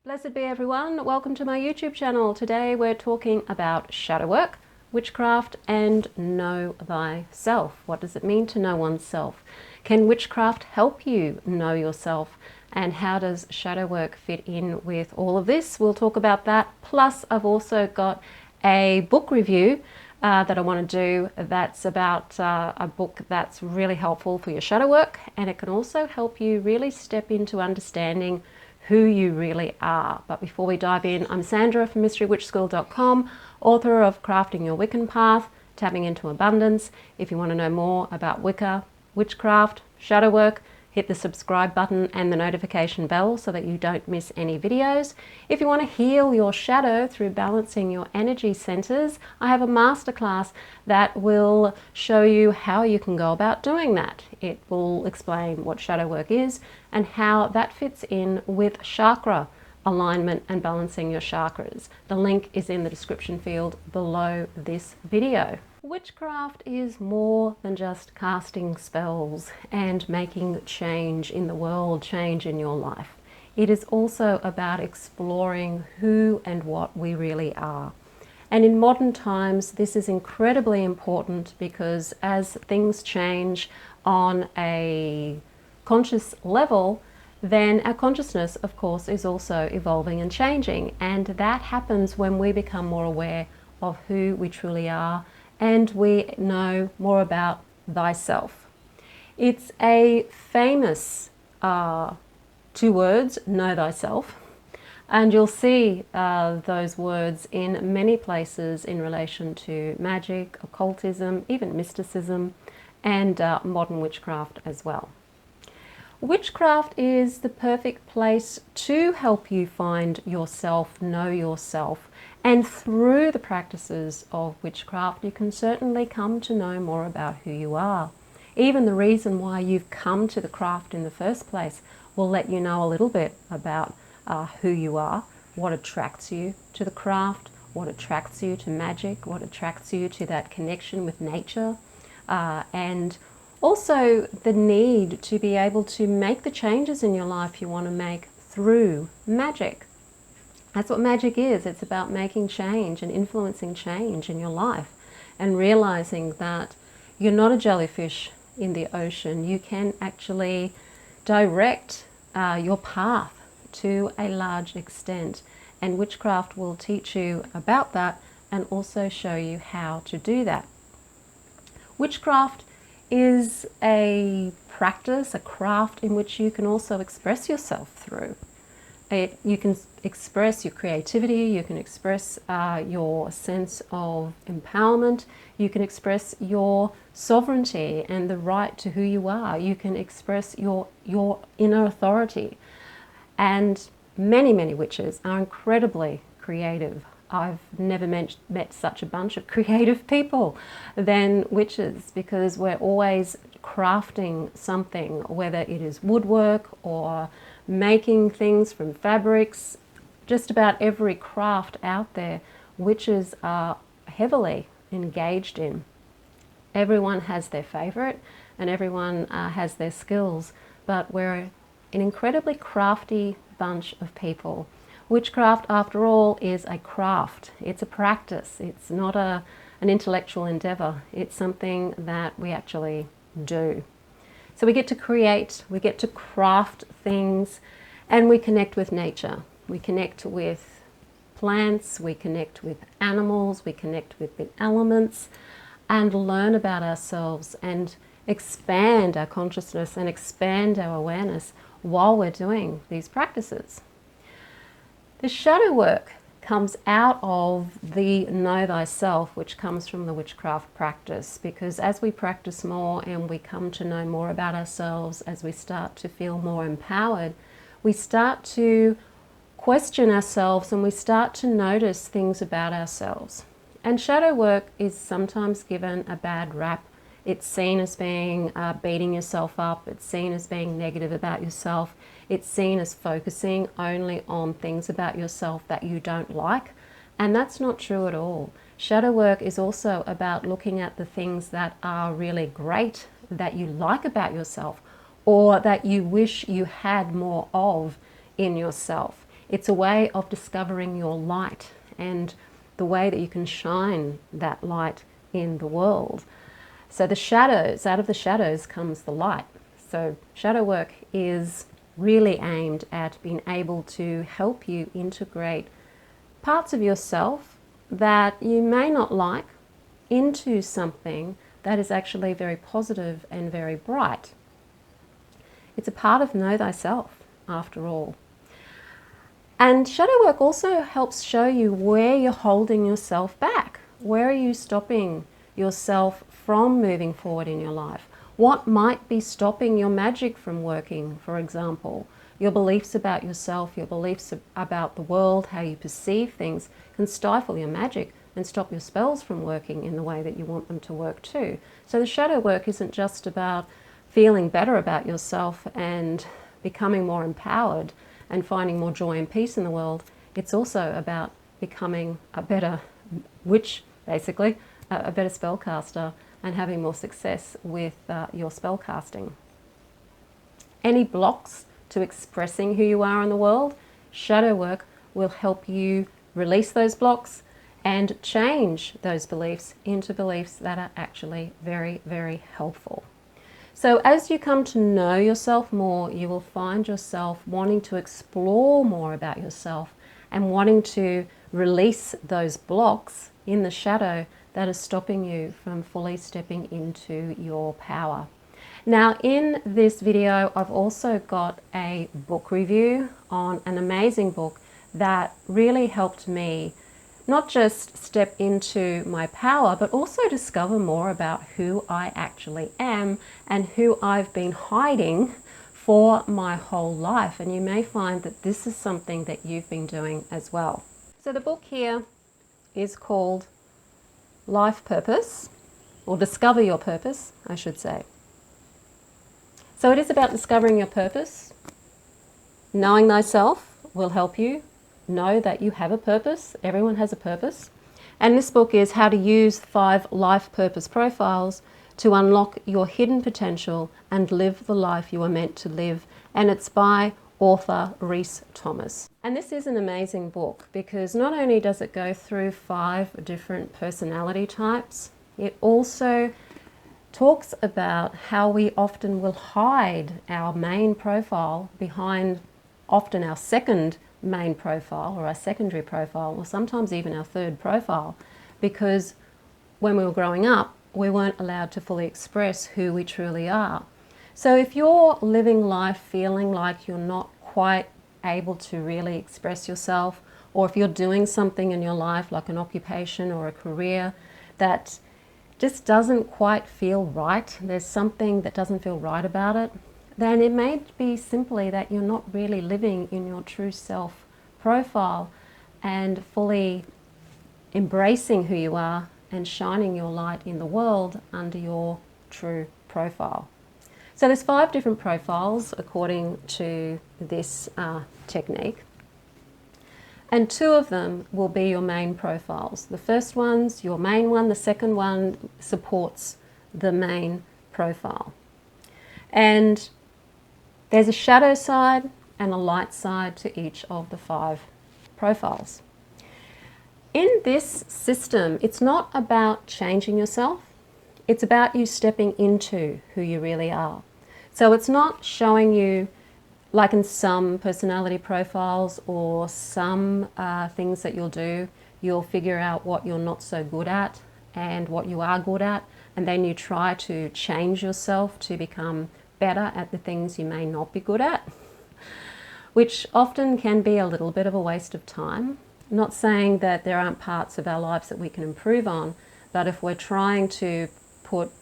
Blessed be everyone, welcome to my YouTube channel. Today we're talking about shadow work, witchcraft and know thyself. What does it mean to know oneself? Can witchcraft help you know yourself? And how does shadow work fit in with all of this? We'll talk about that. Plus I've also got a book review that I want to do that's about a book that's really helpful for your shadow work, and it can also help you really step into understanding who you really are. But before we dive in, I'm Sandra from MysteryWitchSchool.com, author of Crafting Your Wiccan Path, Tapping into Abundance. If you want to know more about Wicca, witchcraft, shadow work, hit the subscribe button and the notification bell so that you don't miss any videos. If you want to heal your shadow through balancing your energy centers, I have a masterclass that will show you how you can go about doing that. It will explain what shadow work is and how that fits in with chakra alignment and balancing your chakras. The link is in the description field below this video. Witchcraft is more than just casting spells and making change in the world, change in your life. It is also about exploring who and what we really are. And in modern times, this is incredibly important because as things change on a conscious level, then our consciousness, of course, is also evolving and changing. And that happens when we become more aware of who we truly are and we know more about thyself. It's a famous two words, know thyself. And you'll see those words in many places in relation to magic, occultism, even mysticism, and modern witchcraft as well. Witchcraft is the perfect place to help you find yourself, know yourself, and through the practices of witchcraft you can certainly come to know more about who you are. Even the reason why you've come to the craft in the first place will let you know a little bit about who you are, what attracts you to the craft, what attracts you to magic, what attracts you to that connection with nature, and also the need to be able to make the changes in your life you want to make through magic. That's what magic is. It's about making change and influencing change in your life and realizing that you're not a jellyfish in the ocean. You can actually direct your path to a large extent, and witchcraft will teach you about that and also show you how to do that. Witchcraft is a practice, a craft in which you can also express yourself through. You can express your creativity, you can express your sense of empowerment, you can express your sovereignty and the right to who you are, you can express your inner authority. And many, many witches are incredibly creative. I've never met such a bunch of creative people than witches, because we're always crafting something, whether it is woodwork or making things from fabrics. Just about every craft out there, witches are heavily engaged in. Everyone has their favorite and everyone has their skills, but we're an incredibly crafty bunch of people. Witchcraft, after all, is a craft. It's a practice. It's not an intellectual endeavor. It's something that we actually do. So we get to create, we get to craft things, and we connect with nature. We connect with plants, we connect with animals, we connect with the elements, and learn about ourselves and expand our consciousness and expand our awareness while we're doing these practices. The shadow work comes out of the know thyself, which comes from the witchcraft practice, because as we practice more and we come to know more about ourselves, as we start to feel more empowered, we start to question ourselves and we start to notice things about ourselves. And shadow work is sometimes given a bad rap. It's seen as being beating yourself up. It's seen as being negative about yourself. It's seen as focusing only on things about yourself that you don't like. And that's not true at all. Shadow work is also about looking at the things that are really great, that you like about yourself, or that you wish you had more of in yourself. It's a way of discovering your light and the way that you can shine that light in the world. So the shadows, out of the shadows comes the light. So shadow work is really aimed at being able to help you integrate parts of yourself that you may not like into something that is actually very positive and very bright. It's a part of know thyself, after all. And shadow work also helps show you where you're holding yourself back. Where are you stopping yourself from moving forward in your life? What might be stopping your magic from working, for example? Your beliefs about yourself, your beliefs about the world, how you perceive things can stifle your magic and stop your spells from working in the way that you want them to work too. So the shadow work isn't just about feeling better about yourself and becoming more empowered and finding more joy and peace in the world. It's also about becoming a better witch, basically, a better spellcaster, and having more success with your spell casting. Any blocks to expressing who you are in the world, shadow work will help you release those blocks and change those beliefs into beliefs that are actually very, very helpful. So as you come to know yourself more, you will find yourself wanting to explore more about yourself and wanting to release those blocks in the shadow that are stopping you from fully stepping into your power. Now, in this video, I've also got a book review on an amazing book that really helped me not just step into my power, but also discover more about who I actually am and who I've been hiding for my whole life. And you may find that this is something that you've been doing as well. So the book here is called Life Purpose, or Discover Your Purpose, I should say. So it is about discovering your purpose. Knowing thyself will help you know that you have a purpose. Everyone has a purpose. And this book is how to use 5 life purpose profiles to unlock your hidden potential and live the life you are meant to live. And it's by author Rhys. And this is an amazing book because not only does it go through 5 different personality types, it also talks about how we often will hide our main profile behind often our second main profile or our secondary profile, or sometimes even our third profile, because when we were growing up, we weren't allowed to fully express who we truly are. So if you're living life feeling like you're not quite able to really express yourself, or if you're doing something in your life like an occupation or a career that just doesn't quite feel right, there's something that doesn't feel right about it, then it may be simply that you're not really living in your true self profile and fully embracing who you are and shining your light in the world under your true profile. So there's 5 different profiles according to this technique, and 2 of them will be your main profiles. The first one's your main one, the second one supports the main profile. And there's a shadow side and a light side to each of the 5 profiles. In this system, it's not about changing yourself, it's about you stepping into who you really are. So it's not showing you, like in some personality profiles or some things that you'll do, you'll figure out what you're not so good at and what you are good at, and then you try to change yourself to become better at the things you may not be good at, which often can be a little bit of a waste of time. I'm not saying that there aren't parts of our lives that we can improve on, but if we're trying to put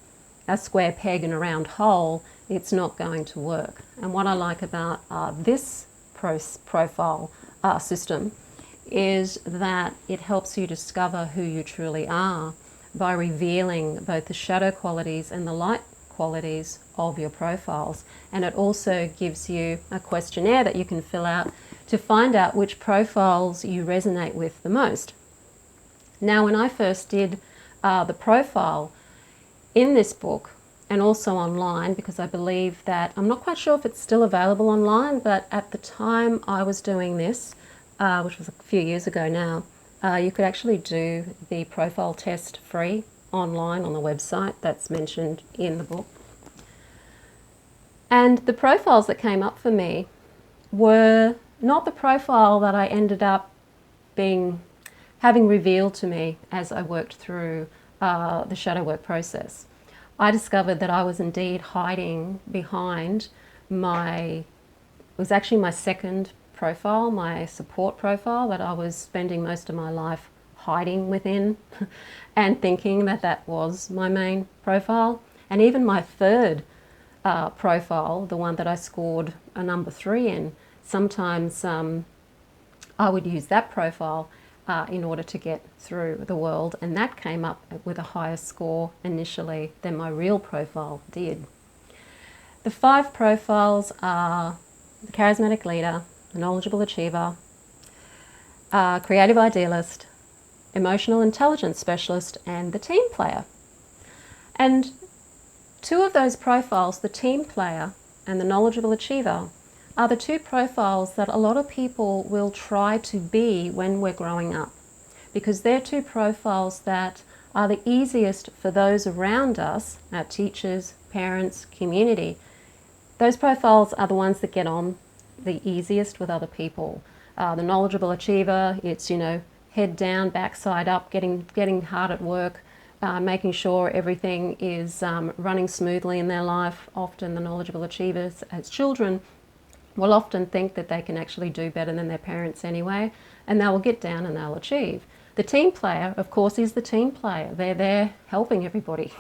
a square peg in a round hole, it's not going to work. And what I like about this profile system is that it helps you discover who you truly are by revealing both the shadow qualities and the light qualities of your profiles. And it also gives you a questionnaire that you can fill out to find out which profiles you resonate with the most. Now, when I first did the profile in this book and also online, because I believe that, I'm not quite sure if it's still available online, but at the time I was doing this, which was a few years ago now, you could actually do the profile test free online on the website that's mentioned in the book. And the profiles that came up for me were not the profile that I ended up having revealed to me as I worked through the shadow work process. I discovered that I was indeed hiding behind it was actually my second profile, my support profile, that I was spending most of my life hiding within and thinking that that was my main profile. And even my third profile, the one that I scored a number 3 in, sometimes I would use that profile in order to get through the world, and that came up with a higher score initially than my real profile did. The 5 profiles are the charismatic leader, the knowledgeable achiever, creative idealist, emotional intelligence specialist, and the team player. And 2 of those profiles, the team player and the knowledgeable achiever, are the 2 profiles that a lot of people will try to be when we're growing up, because they're 2 profiles that are the easiest for those around us, our teachers, parents, community. Those profiles are the ones that get on the easiest with other people. The knowledgeable achiever, it's, head down, backside up, getting hard at work, making sure everything is running smoothly in their life. Often the knowledgeable achievers as children will often think that they can actually do better than their parents anyway, and they will get down and they'll achieve. The team player, of course, is the team player. They're there helping everybody.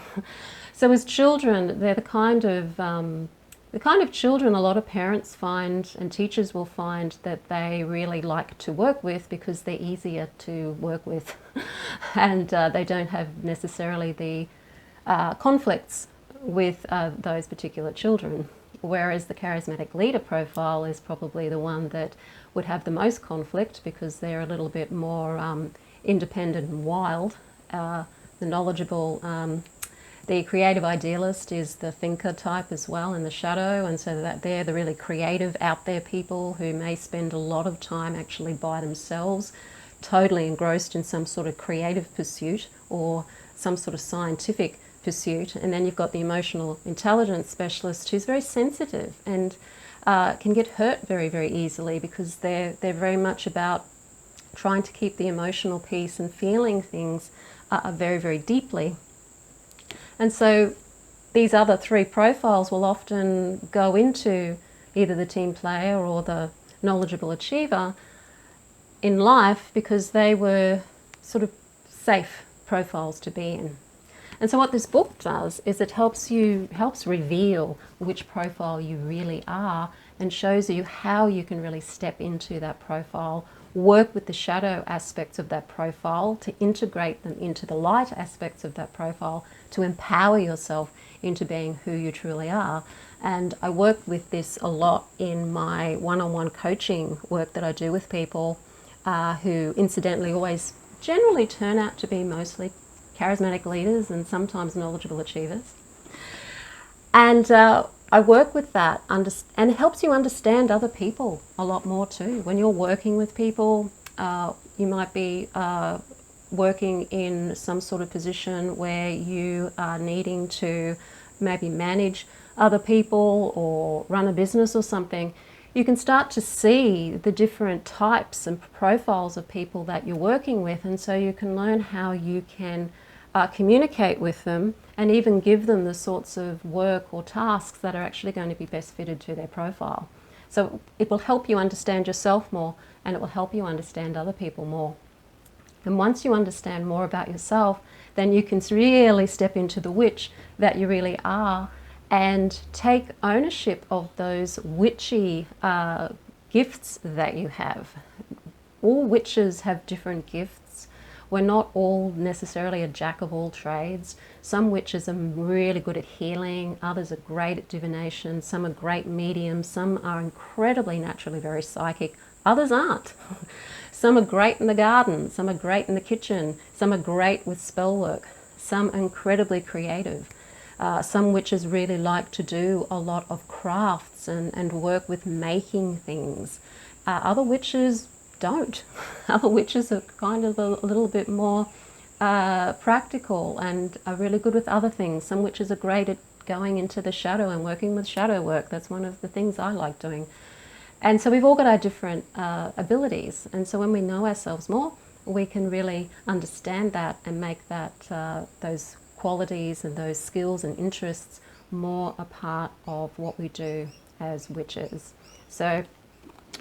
So as children, they're the kind of children a lot of parents find and teachers will find that they really like to work with, because they're easier to work with and they don't have necessarily the conflicts with those particular children. Whereas the charismatic leader profile is probably the one that would have the most conflict, because they're a little bit more independent and wild. The knowledgeable, the creative idealist is the thinker type as well in the shadow, and so that they're the really creative, out there people who may spend a lot of time actually by themselves, totally engrossed in some sort of creative pursuit or some sort of scientific pursuit. And then you've got the emotional intelligence specialist, who's very sensitive and can get hurt very, very easily, because they're very much about trying to keep the emotional piece and feeling things very, very deeply. And so these other 3 profiles will often go into either the team player or the knowledgeable achiever in life, because they were sort of safe profiles to be in. And so what this book does is it helps reveal which profile you really are, and shows you how you can really step into that profile, work with the shadow aspects of that profile to integrate them into the light aspects of that profile, to empower yourself into being who you truly are. And I work with this a lot in my one-on-one coaching work that I do with people who incidentally always generally turn out to be mostly charismatic leaders and sometimes knowledgeable achievers. And I work with that, and it helps you understand other people a lot more too. When you're working with people, you might be working in some sort of position where you are needing to maybe manage other people or run a business or something. You can start to see the different types and profiles of people that you're working with, and so you can learn how you can communicate with them and even give them the sorts of work or tasks that are actually going to be best fitted to their profile. So it will help you understand yourself more, and it will help you understand other people more. And once you understand more about yourself, then you can really step into the witch that you really are and take ownership of those witchy gifts that you have. All witches have different gifts. We're not all necessarily a jack of all trades. Some witches are really good at healing, others are great at divination, some are great mediums, some are incredibly naturally very psychic, others aren't. Some are great in the garden, some are great in the kitchen, some are great with spell work, some are incredibly creative. Some witches really like to do a lot of crafts and work with making things. Other witches don't. Other witches are kind of a little bit more practical and are really good with other things. Some witches are great at going into the shadow and working with shadow work. That's one of the things I like doing. And so we've all got our different abilities. And so when we know ourselves more, we can really understand that and make that those qualities and those skills and interests more a part of what we do as witches. So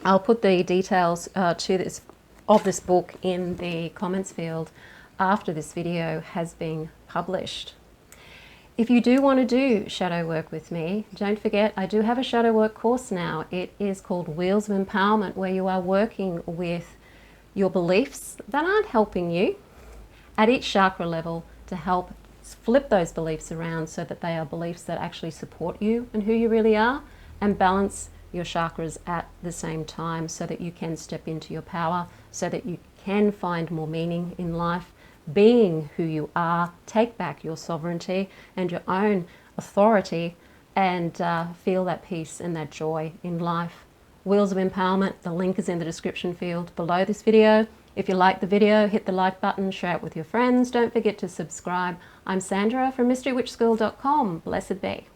I'll put the details of this book in the comments field after this video has been published. If you do want to do shadow work with me, don't forget I do have a shadow work course now. It is called Wheels of Empowerment, where you are working with your beliefs that aren't helping you at each chakra level to help flip those beliefs around so that they are beliefs that actually support you and who you really are, and balance your chakras at the same time so that you can step into your power, so that you can find more meaning in life, being who you are, take back your sovereignty and your own authority, and feel that peace and that joy in life. Wheels of Empowerment, the link is in the description field below this video. If you like the video, hit the like button, share it with your friends. Don't forget to subscribe. I'm Sandra from mysterywitchschool.com. Blessed be.